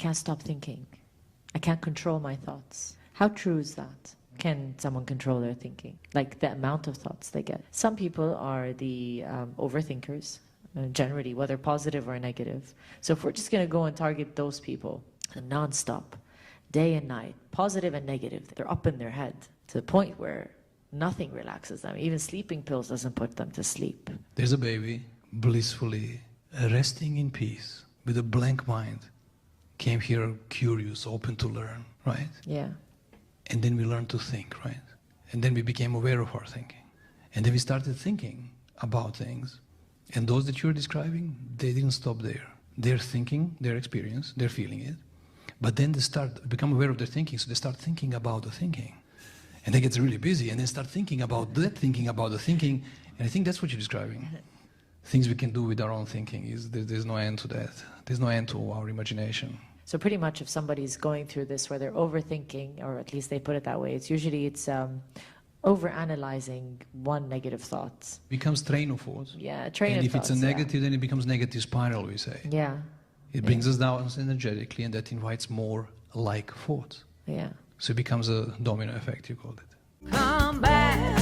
can't stop thinking. I can't control my thoughts. How true is that? Can someone control their thinking? Like the amount of thoughts they get. Some people are the overthinkers, generally, whether positive or negative. So if we're just going to go and target those people non-stop, day and night, positive and negative, they're up in their head to the point where nothing relaxes them. Even sleeping pills doesn't put them to sleep. There's a baby blissfully resting in peace with a blank mind, came here curious, open to learn, right? Yeah. And then we learned to think, right? And then we became aware of our thinking. And then we started thinking about things. And those that you're describing, they didn't stop there. They're thinking their experience, they're feeling it. But then they become aware of their thinking, so they start thinking about the thinking. And they get really busy, and they start thinking about that, thinking about the thinking. And I think that's what you're describing. Things we can do with our own thinking, is there's no end to that. There's no end to our imagination. So pretty much if somebody's going through this where they're overthinking, or at least they put it that way, it's overanalyzing one negative thought. Becomes train of thought. Yeah, train of thoughts. And if it's a negative, yeah. then it becomes negative spiral, we say. Yeah. It brings us down energetically, and that invites more like thoughts. Yeah. So it becomes a domino effect, you called it. Come back.